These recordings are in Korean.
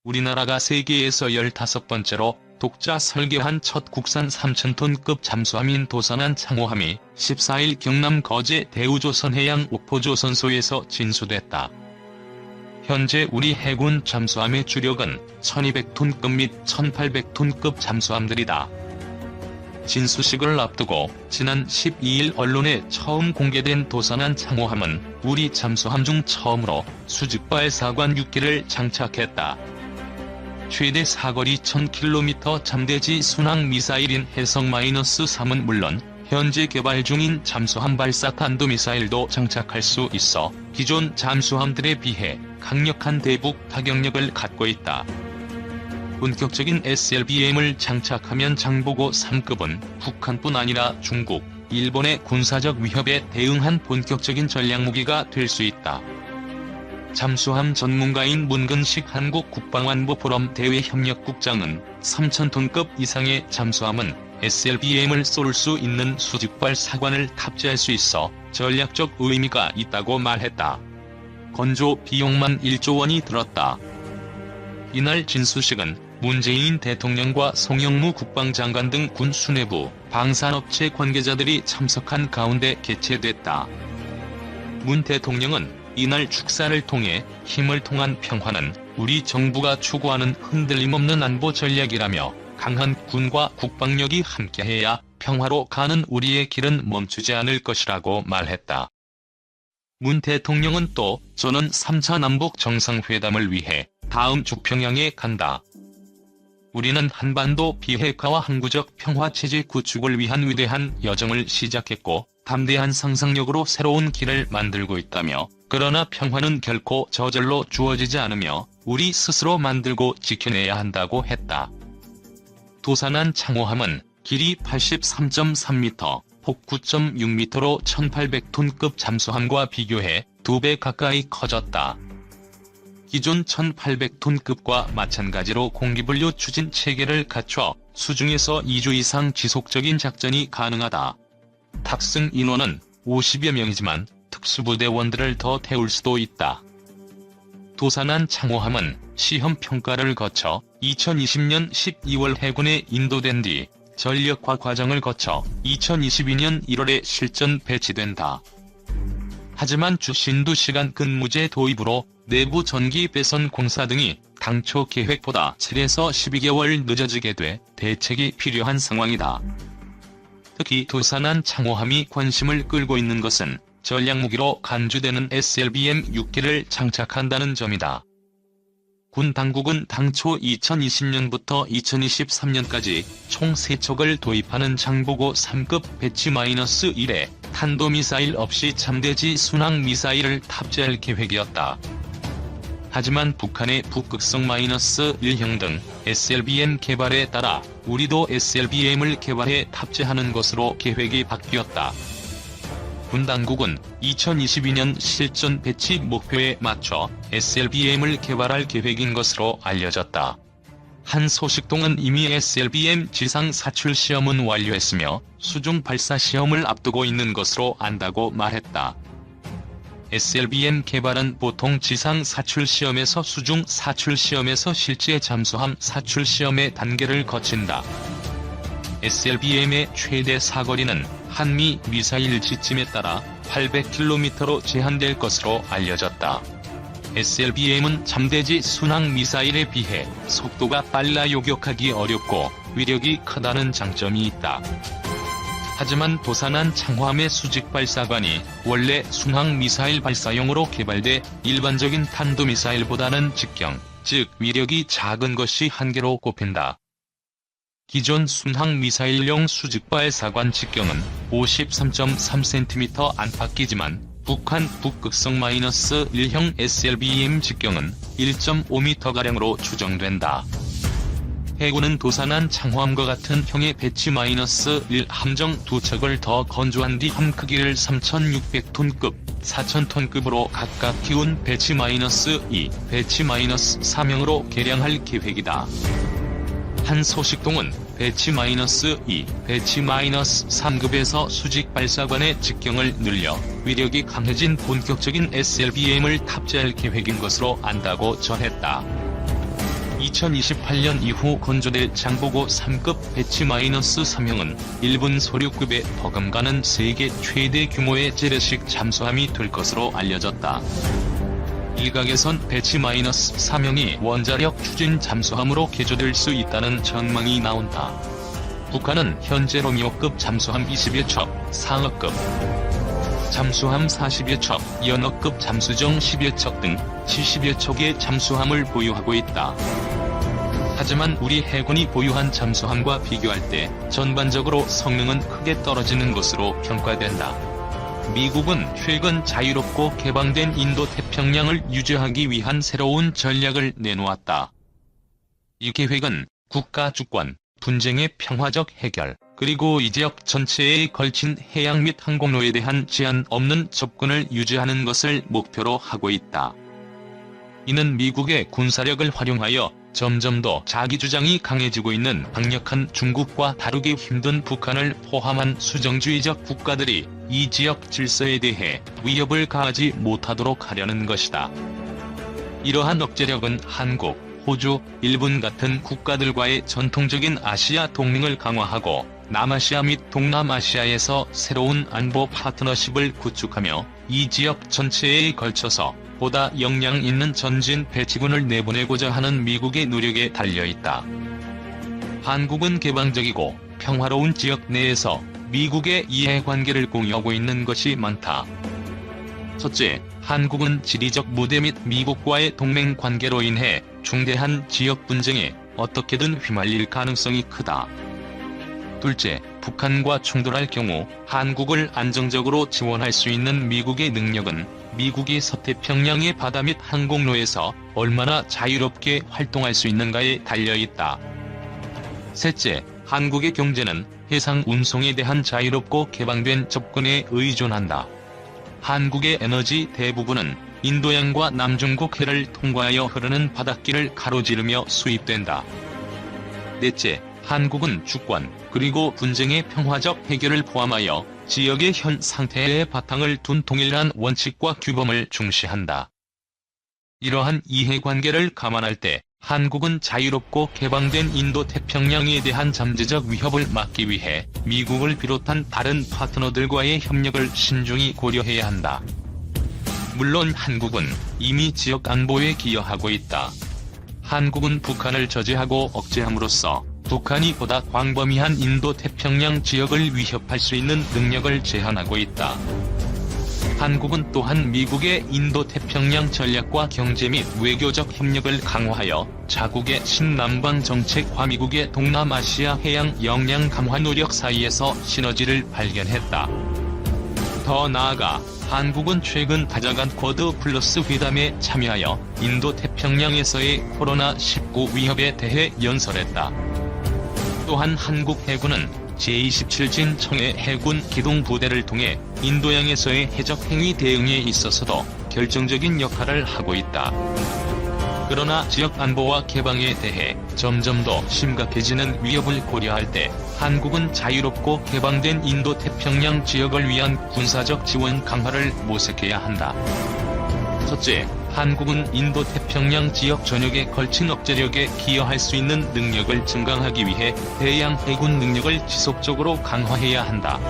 우리나라가 세계에서 15번째로 독자 설계한 첫 국산 3,000톤급 잠수함인 도산한 창호함이 14일 경남 거제 대우조선해양 옥포조선소에서 진수됐다. 현재 우리 해군 잠수함의 주력은 1,200톤급 및 1,800톤급 잠수함들이다. 진수식을 앞두고 지난 12일 언론에 처음 공개된 도산한 창호함은 우리 잠수함 중 처음으로 수직발사관 6기를 장착했다. 최대 사거리 1,000km 잠대지 순항 미사일인 해성-3은 물론 현재 개발 중인 잠수함 발사 탄도미사일도 장착할 수 있어 기존 잠수함들에 비해 강력한 대북 타격력을 갖고 있다. 본격적인 SLBM을 장착하면 장보고 3급은 북한뿐 아니라 중국, 일본의 군사적 위협에 대응한 본격적인 전략무기가 될 수 있다. 잠수함 전문가인 문근식 한국국방안보포럼 대외협력국장은 3,000톤급 이상의 잠수함은 SLBM을 쏠 수 있는 수직발사관을 탑재할 수 있어 전략적 의미가 있다고 말했다. 건조 비용만 1조 원이 들었다. 이날 진수식은 문재인 대통령과 송영무 국방장관 등 군 수뇌부, 방산업체 관계자들이 참석한 가운데 개최됐다. 문 대통령은 이날 축사를 통해 힘을 통한 평화는 우리 정부가 추구하는 흔들림 없는 안보 전략이라며 강한 군과 국방력이 함께해야 평화로 가는 우리의 길은 멈추지 않을 것이라고 말했다. 문 대통령은 또 저는 3차 남북 정상회담을 위해 다음 주 평양에 간다. 우리는 한반도 비핵화와 항구적 평화체제 구축을 위한 위대한 여정을 시작했고 담대한 상상력으로 새로운 길을 만들고 있다며 그러나 평화는 결코 저절로 주어지지 않으며 우리 스스로 만들고 지켜내야 한다고 했다. 도산한 창호함은 길이 83.3m, 폭 9.6m로 1,800톤급 잠수함과 비교해 2배 가까이 커졌다. 기존 1,800톤급과 마찬가지로 공기분류 추진 체계를 갖춰 수중에서 2주 이상 지속적인 작전이 가능하다. 탑승 인원은 50여 명이지만 특수부대원들을 더 태울 수도 있다. 도산한 창호함은 시험평가를 거쳐 2020년 12월 해군에 인도된 뒤 전력화 과정을 거쳐 2022년 1월에 실전 배치된다. 하지만 주 신두시간 근무제 도입으로 내부 전기 배선 공사 등이 당초 계획보다 7에서 12개월 늦어지게 돼 대책이 필요한 상황이다. 특히 도산한 창호함이 관심을 끌고 있는 것은 전략무기로 간주되는 SLBM 6기를 장착한다는 점이다. 군 당국은 당초 2020년부터 2023년까지 총 3척을 도입하는 장보고 3급 배치-1에 탄도미사일 없이 잠대지 순항 미사일을 탑재할 계획이었다. 하지만 북한의 북극성-1형 등 SLBM 개발에 따라 우리도 SLBM을 개발해 탑재하는 것으로 계획이 바뀌었다. 군 당국은 2022년 실전 배치 목표에 맞춰 SLBM을 개발할 계획인 것으로 알려졌다. 한 소식통은 이미 SLBM 지상 사출 시험은 완료했으며 수중 발사 시험을 앞두고 있는 것으로 안다고 말했다. SLBM 개발은 보통 지상 사출 시험에서 수중 사출 시험에서 실제 잠수함 사출 시험의 단계를 거친다. SLBM의 최대 사거리는 한미 미사일 지침에 따라 800km로 제한될 것으로 알려졌다. SLBM은 잠대지 순항 미사일에 비해 속도가 빨라 요격하기 어렵고 위력이 크다는 장점이 있다. 하지만 도산한 창호함의 수직발사관이 원래 순항 미사일 발사용으로 개발돼 일반적인 탄도미사일보다는 직경, 즉 위력이 작은 것이 한계로 꼽힌다. 기존 순항 미사일용 수직발사관 직경은 53.3cm 안팎이지만 북한 북극성-1형 SLBM 직경은 1.5m가량으로 추정된다. 해군은 도산한 창호함과 같은 형의 배치-1 함정 2척을 더 건조한 뒤 함 크기를 3,600톤급, 4,000톤급으로 각각 키운 배치-2, 배치-3형으로 개량할 계획이다. 한 소식통은 배치-2, 배치-3급에서 수직 발사관의 직경을 늘려 위력이 강해진 본격적인 SLBM을 탑재할 계획인 것으로 안다고 전했다. 2028년 이후 건조될 장보고 3급 배치-3형은 일본 소류급에 버금가는 세계 최대 규모의 재래식 잠수함이 될 것으로 알려졌다. 일각에선 배치-3형이 원자력 추진 잠수함으로 개조될 수 있다는 전망이 나온다. 북한은 현재 로미오급 잠수함 20여 척, 상어급 잠수함 40여 척, 연어급 잠수정 10여 척 등 70여 척의 잠수함을 보유하고 있다. 하지만 우리 해군이 보유한 잠수함과 비교할 때 전반적으로 성능은 크게 떨어지는 것으로 평가된다. 미국은 최근 자유롭고 개방된 인도태평양을 유지하기 위한 새로운 전략을 내놓았다. 이 계획은 국가 주권, 분쟁의 평화적 해결, 그리고 이 지역 전체에 걸친 해양 및 항공로에 대한 제한 없는 접근을 유지하는 것을 목표로 하고 있다. 이는 미국의 군사력을 활용하여 점점 더 자기 주장이 강해지고 있는 강력한 중국과 다루기 힘든 북한을 포함한 수정주의적 국가들이 이 지역 질서에 대해 위협을 가하지 못하도록 하려는 것이다. 이러한 억제력은 한국, 호주, 일본 같은 국가들과의 전통적인 아시아 동맹을 강화하고 남아시아 및 동남아시아에서 새로운 안보 파트너십을 구축하며 이 지역 전체에 걸쳐서 보다 역량 있는 전진 배치군을 내보내고자 하는 미국의 노력에 달려있다. 한국은 개방적이고 평화로운 지역 내에서 미국의 이해관계를 공유하고 있는 것이 많다. 첫째, 한국은 지리적 무대 및 미국과의 동맹 관계로 인해 중대한 지역 분쟁에 어떻게든 휘말릴 가능성이 크다. 둘째, 북한과 충돌할 경우 한국을 안정적으로 지원할 수 있는 미국의 능력은 미국이 서태평양의 바다 및 항공로에서 얼마나 자유롭게 활동할 수 있는가에 달려있다. 셋째, 한국의 경제는 해상 운송에 대한 자유롭고 개방된 접근에 의존한다. 한국의 에너지 대부분은 인도양과 남중국 해를 통과하여 흐르는 바닷길을 가로지르며 수입된다. 넷째, 한국은 주권, 그리고 분쟁의 평화적 해결을 포함하여 지역의 현 상태에 바탕을 둔 동일한 원칙과 규범을 중시한다. 이러한 이해관계를 감안할 때 한국은 자유롭고 개방된 인도태평양에 대한 잠재적 위협을 막기 위해 미국을 비롯한 다른 파트너들과의 협력을 신중히 고려해야 한다. 물론 한국은 이미 지역 안보에 기여하고 있다. 한국은 북한을 저지하고 억제함으로써 북한이 보다 광범위한 인도태평양 지역을 위협할 수 있는 능력을 제한하고 있다. 한국은 또한 미국의 인도태평양 전략과 경제 및 외교적 협력을 강화하여 자국의 신남방 정책과 미국의 동남아시아 해양 역량 강화 노력 사이에서 시너지를 발견했다. 더 나아가 한국은 최근 다자간 쿼드 플러스 회담에 참여하여 인도태평양에서의 코로나19 위협에 대해 연설했다. 또한 한국 해군은 제27진 청해 해군 기동부대를 통해 인도양에서의 해적 행위 대응에 있어서도 결정적인 역할을 하고 있다. 그러나 지역 안보와 개방에 대해 점점 더 심각해지는 위협을 고려할 때 한국은 자유롭고 개방된 인도태평양 지역을 위한 군사적 지원 강화를 모색해야 한다. 첫째, 한국은 인도태평양 지역 전역에 걸친 억제력에 기여할 수 있는 능력을 증강하기 위해 대양 해군 능력을 지속적으로 강화해야 한다.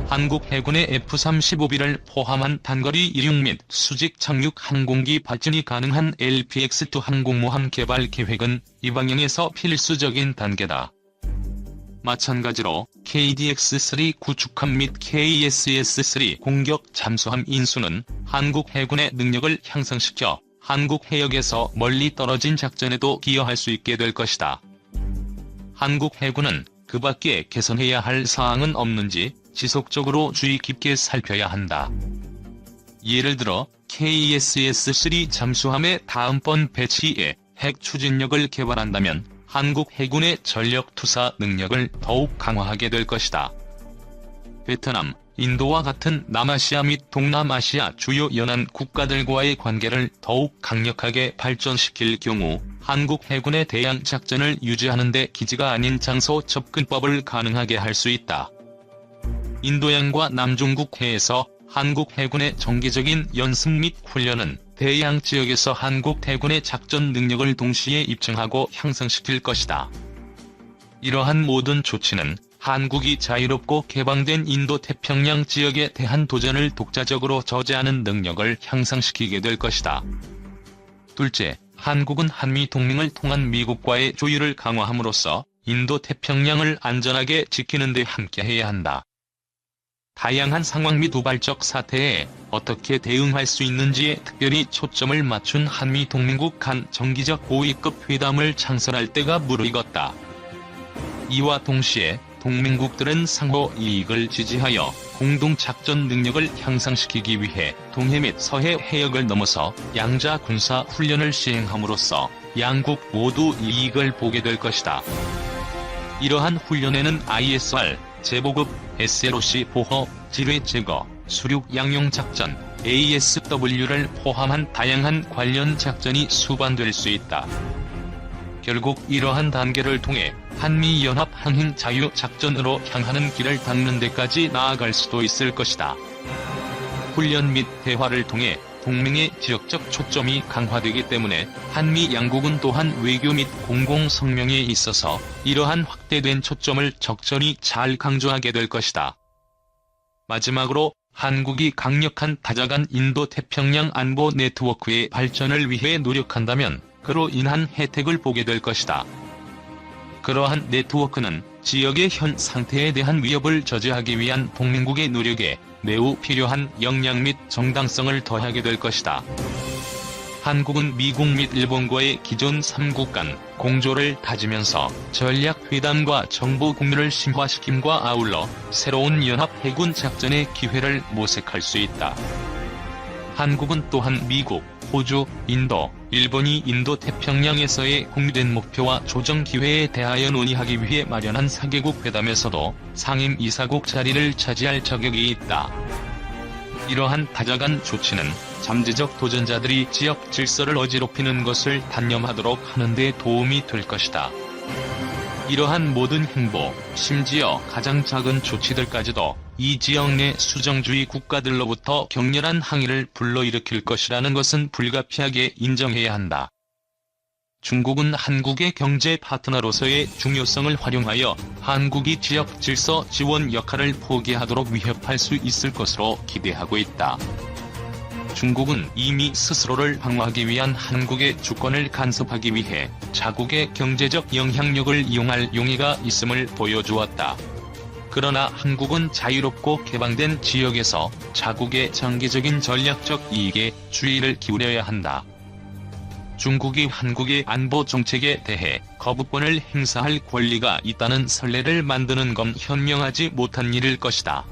한국 해군의 F-35B를 포함한 단거리 이륙 및 수직 착륙 항공기 발진이 가능한 LPX-2 항공모함 개발 계획은 이 방향에서 필수적인 단계다. 마찬가지로 KDX-3 구축함 및 KSS-3 공격 잠수함 인수는 한국 해군의 능력을 향상시켜 한국 해역에서 멀리 떨어진 작전에도 기여할 수 있게 될 것이다. 한국 해군은 그 밖에 개선해야 할 사항은 없는지 지속적으로 주의 깊게 살펴야 한다. 예를 들어 KSS-3 잠수함의 다음번 배치에 핵 추진력을 개발한다면 한국 해군의 전력 투사 능력을 더욱 강화하게 될 것이다. 베트남, 인도와 같은 남아시아 및 동남아시아 주요 연안 국가들과의 관계를 더욱 강력하게 발전시킬 경우 한국 해군의 대양 작전을 유지하는 데 기지가 아닌 장소 접근법을 가능하게 할 수 있다. 인도양과 남중국 해에서 한국 해군의 정기적인 연습 및 훈련은 대양 지역에서 한국 대군의 작전 능력을 동시에 입증하고 향상시킬 것이다. 이러한 모든 조치는 한국이 자유롭고 개방된 인도태평양 지역에 대한 도전을 독자적으로 저지하는 능력을 향상시키게 될 것이다. 둘째, 한국은 한미 동맹을 통한 미국과의 조율을 강화함으로써 인도태평양을 안전하게 지키는 데 함께해야 한다. 다양한 상황 및 우발적 사태에 어떻게 대응할 수 있는지에 특별히 초점을 맞춘 한미 동맹국 간 정기적 고위급 회담을 창설할 때가 무르익었다. 이와 동시에 동맹국들은 상호 이익을 지지하여 공동 작전 능력을 향상시키기 위해 동해 및 서해 해역을 넘어서 양자 군사 훈련을 시행함으로써 양국 모두 이익을 보게 될 것이다. 이러한 훈련에는 ISR, 제보급, SLOC 보호, 지뢰 제거, 수륙 양용 작전, ASW를 포함한 다양한 관련 작전이 수반될 수 있다. 결국 이러한 단계를 통해 한미연합 항행 자유 작전으로 향하는 길을 닦는 데까지 나아갈 수도 있을 것이다. 훈련 및 대화를 통해 동맹의 지역적 초점이 강화되기 때문에 한미 양국은 또한 외교 및 공공성명에 있어서 이러한 확대된 초점을 적절히 잘 강조하게 될 것이다. 마지막으로 한국이 강력한 다자간 인도태평양 안보 네트워크의 발전을 위해 노력한다면 그로 인한 혜택을 보게 될 것이다. 그러한 네트워크는 지역의 현 상태에 대한 위협을 저지하기 위한 동맹국의 노력에 매우 필요한 역량 및 정당성을 더하게 될 것이다. 한국은 미국 및 일본과의 기존 3국 간 공조를 다지면서 전략회담과 정보 공유를 심화시킴과 아울러 새로운 연합 해군 작전의 기회를 모색할 수 있다. 한국은 또한 미국, 호주, 인도, 일본이 인도태평양에서의 공유된 목표와 조정 기회에 대하여 논의하기 위해 마련한 4개국 회담에서도 상임 이사국 자리를 차지할 자격이 있다. 이러한 다자간 조치는 잠재적 도전자들이 지역 질서를 어지럽히는 것을 단념하도록 하는 데 도움이 될 것이다. 이러한 모든 행보, 심지어 가장 작은 조치들까지도 이 지역 내 수정주의 국가들로부터 격렬한 항의를 불러일으킬 것이라는 것은 불가피하게 인정해야 한다. 중국은 한국의 경제 파트너로서의 중요성을 활용하여 한국이 지역 질서 지원 역할을 포기하도록 위협할 수 있을 것으로 기대하고 있다. 중국은 이미 스스로를 방어하기 위한 한국의 주권을 간섭하기 위해 자국의 경제적 영향력을 이용할 용의가 있음을 보여주었다. 그러나 한국은 자유롭고 개방된 지역에서 자국의 장기적인 전략적 이익에 주의를 기울여야 한다. 중국이 한국의 안보 정책에 대해 거부권을 행사할 권리가 있다는 선례를 만드는 건 현명하지 못한 일일 것이다.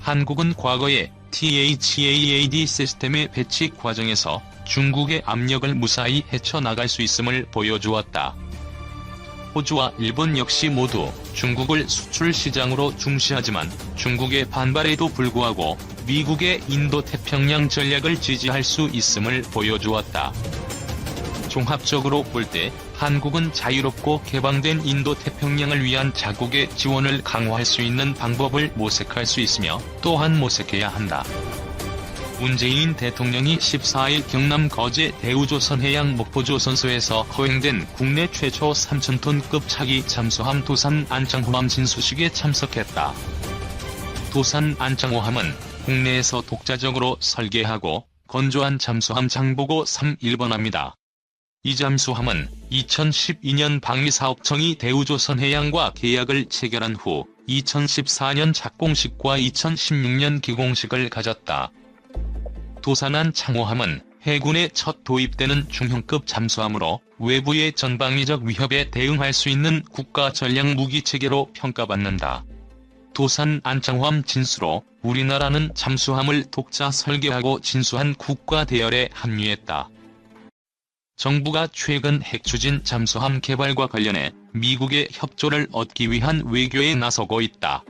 한국은 과거에 THAAD 시스템의 배치 과정에서 중국의 압력을 무사히 헤쳐나갈 수 있음을 보여주었다. 호주와 일본 역시 모두 중국을 수출 시장으로 중시하지만 중국의 반발에도 불구하고 미국의 인도태평양 전략을 지지할 수 있음을 보여주었다. 종합적으로 볼 때 한국은 자유롭고 개방된 인도태평양을 위한 자국의 지원을 강화할 수 있는 방법을 모색할 수 있으며 또한 모색해야 한다. 문재인 대통령이 14일 경남 거제 대우조선해양 목포조선소에서 허행된 국내 최초 3,000톤급 차기 잠수함 도산 안창호함 진수식에 참석했다. 도산 안창호함은 국내에서 독자적으로 설계하고 건조한 잠수함 장보고 3.1번함이다. 이 잠수함은 2012년 방위사업청이 대우조선해양과 계약을 체결한 후 2014년 착공식과 2016년 기공식을 가졌다. 도산안 창호함은 해군에 첫 도입되는 중형급 잠수함으로 외부의 전방위적 위협에 대응할 수 있는 국가 전략 무기 체계로 평가받는다. 도산 안창호함 진수로 우리나라는 잠수함을 독자 설계하고 진수한 국가 대열에 합류했다. 정부가 최근 핵추진 잠수함 개발과 관련해 미국의 협조를 얻기 위한 외교에 나서고 있다.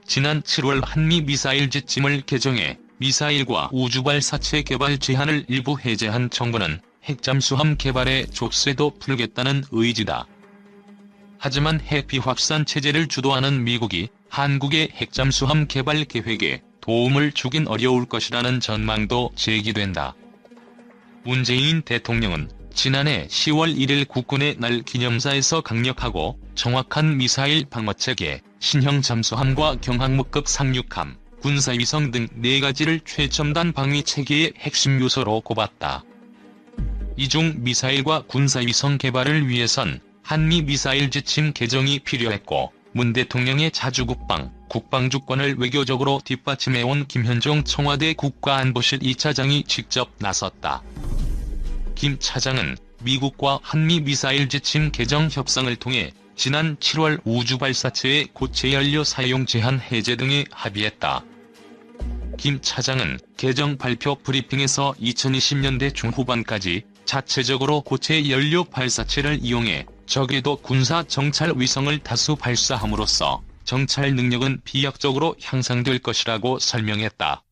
지난 7월 한미 미사일 지침을 개정해 미사일과 우주발사체 개발 제한을 일부 해제한 정부는 핵잠수함 개발에 족쇄도 풀겠다는 의지다. 하지만 핵 비확산 체제를 주도하는 미국이 한국의 핵잠수함 개발 계획에 도움을 주긴 어려울 것이라는 전망도 제기된다. 문재인 대통령은 지난해 10월 1일 국군의 날 기념사에서 강력하고 정확한 미사일 방어체계, 신형 잠수함과 경항모급 상륙함, 군사위성 등 4가지를 최첨단 방위체계의 핵심 요소로 꼽았다. 이 중 미사일과 군사위성 개발을 위해선 한미 미사일 지침 개정이 필요했고, 문 대통령의 자주국방, 국방주권을 외교적으로 뒷받침해온 김현종 청와대 국가안보실 2차장이 직접 나섰다. 김 차장은 미국과 한미 미사일 지침 개정 협상을 통해 지난 7월 우주발사체의 고체 연료 사용 제한 해제 등에 합의했다. 김 차장은 개정 발표 브리핑에서 2020년대 중후반까지 자체적으로 고체 연료 발사체를 이용해 적에도 군사 정찰 위성을 다수 발사함으로써 정찰 능력은 비약적으로 향상될 것이라고 설명했다.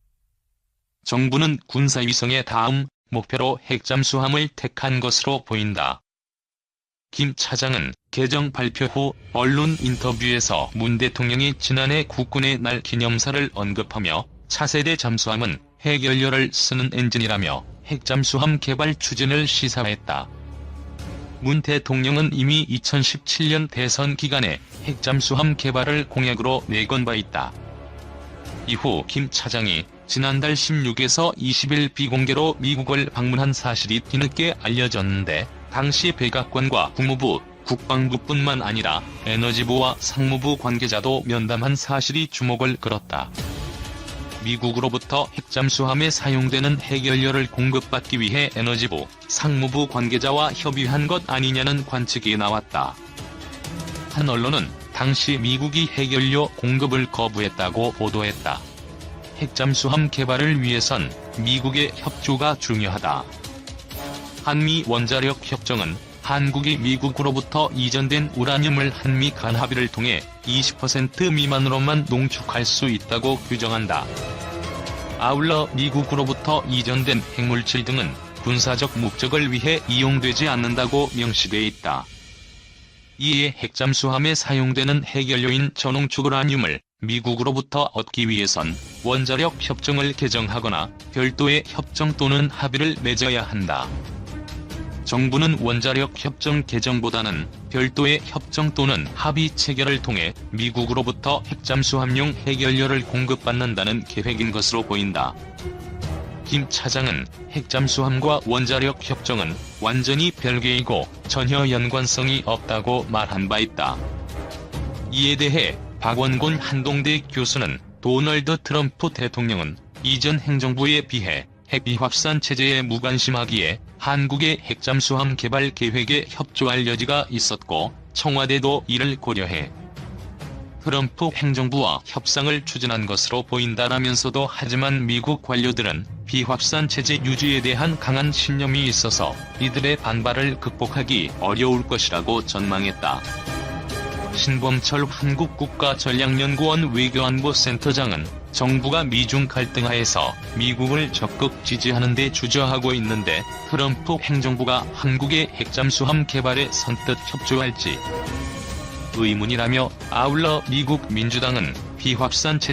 정부는 군사위성의 다음 목표로 핵잠수함을 택한 것으로 보인다. 김 차장은 개정 발표 후 언론 인터뷰에서 문 대통령이 지난해 국군의 날 기념사를 언급하며 차세대 잠수함은 핵연료를 쓰는 엔진이라며 핵잠수함 개발 추진을 시사했다. 문 대통령은 이미 2017년 대선 기간에 핵잠수함 개발을 공약으로 내건 바 있다. 이후 김 차장이 지난달 16에서 20일 비공개로 미국을 방문한 사실이 뒤늦게 알려졌는데, 당시 백악관과 국무부, 국방부뿐만 아니라 에너지부와 상무부 관계자도 면담한 사실이 주목을 끌었다. 미국으로부터 핵잠수함에 사용되는 핵연료를 공급받기 위해 에너지부, 상무부 관계자와 협의한 것 아니냐는 관측이 나왔다. 한 언론은 당시 미국이 핵연료 공급을 거부했다고 보도했다. 핵잠수함 개발을 위해선 미국의 협조가 중요하다. 한미 원자력 협정은 한국이 미국으로부터 이전된 우라늄을 한미 간 합의를 통해 20% 미만으로만 농축할 수 있다고 규정한다. 아울러 미국으로부터 이전된 핵물질 등은 군사적 목적을 위해 이용되지 않는다고 명시돼 있다. 이에 핵잠수함에 사용되는 핵연료인 저농축 우라늄을 미국으로부터 얻기 위해선 원자력 협정을 개정하거나 별도의 협정 또는 합의를 맺어야 한다. 정부는 원자력 협정 개정보다는 별도의 협정 또는 합의 체결을 통해 미국으로부터 핵잠수함용 핵연료를 공급받는다는 계획인 것으로 보인다. 김 차장은 핵잠수함과 원자력 협정은 완전히 별개이고 전혀 연관성이 없다고 말한 바 있다. 이에 대해 박원곤 한동대 교수는 도널드 트럼프 대통령은 이전 행정부에 비해 핵 비확산 체제에 무관심하기에 한국의 핵잠수함 개발 계획에 협조할 여지가 있었고, 청와대도 이를 고려해 트럼프 행정부와 협상을 추진한 것으로 보인다라면서도, 하지만 미국 관료들은 비확산 체제 유지에 대한 강한 신념이 있어서 이들의 반발을 극복하기 어려울 것이라고 전망했다. 신범철 한국국가전략연구원 외교안보센터장은 정부가 미중 갈등하에서 미국을 적극 지지하는 데 주저하고 있는데, 트럼프 행정부가 한국의 핵잠수함 개발에 선뜻 협조할지 의문이라며, 아울러 미국 민주당은 비확산 체제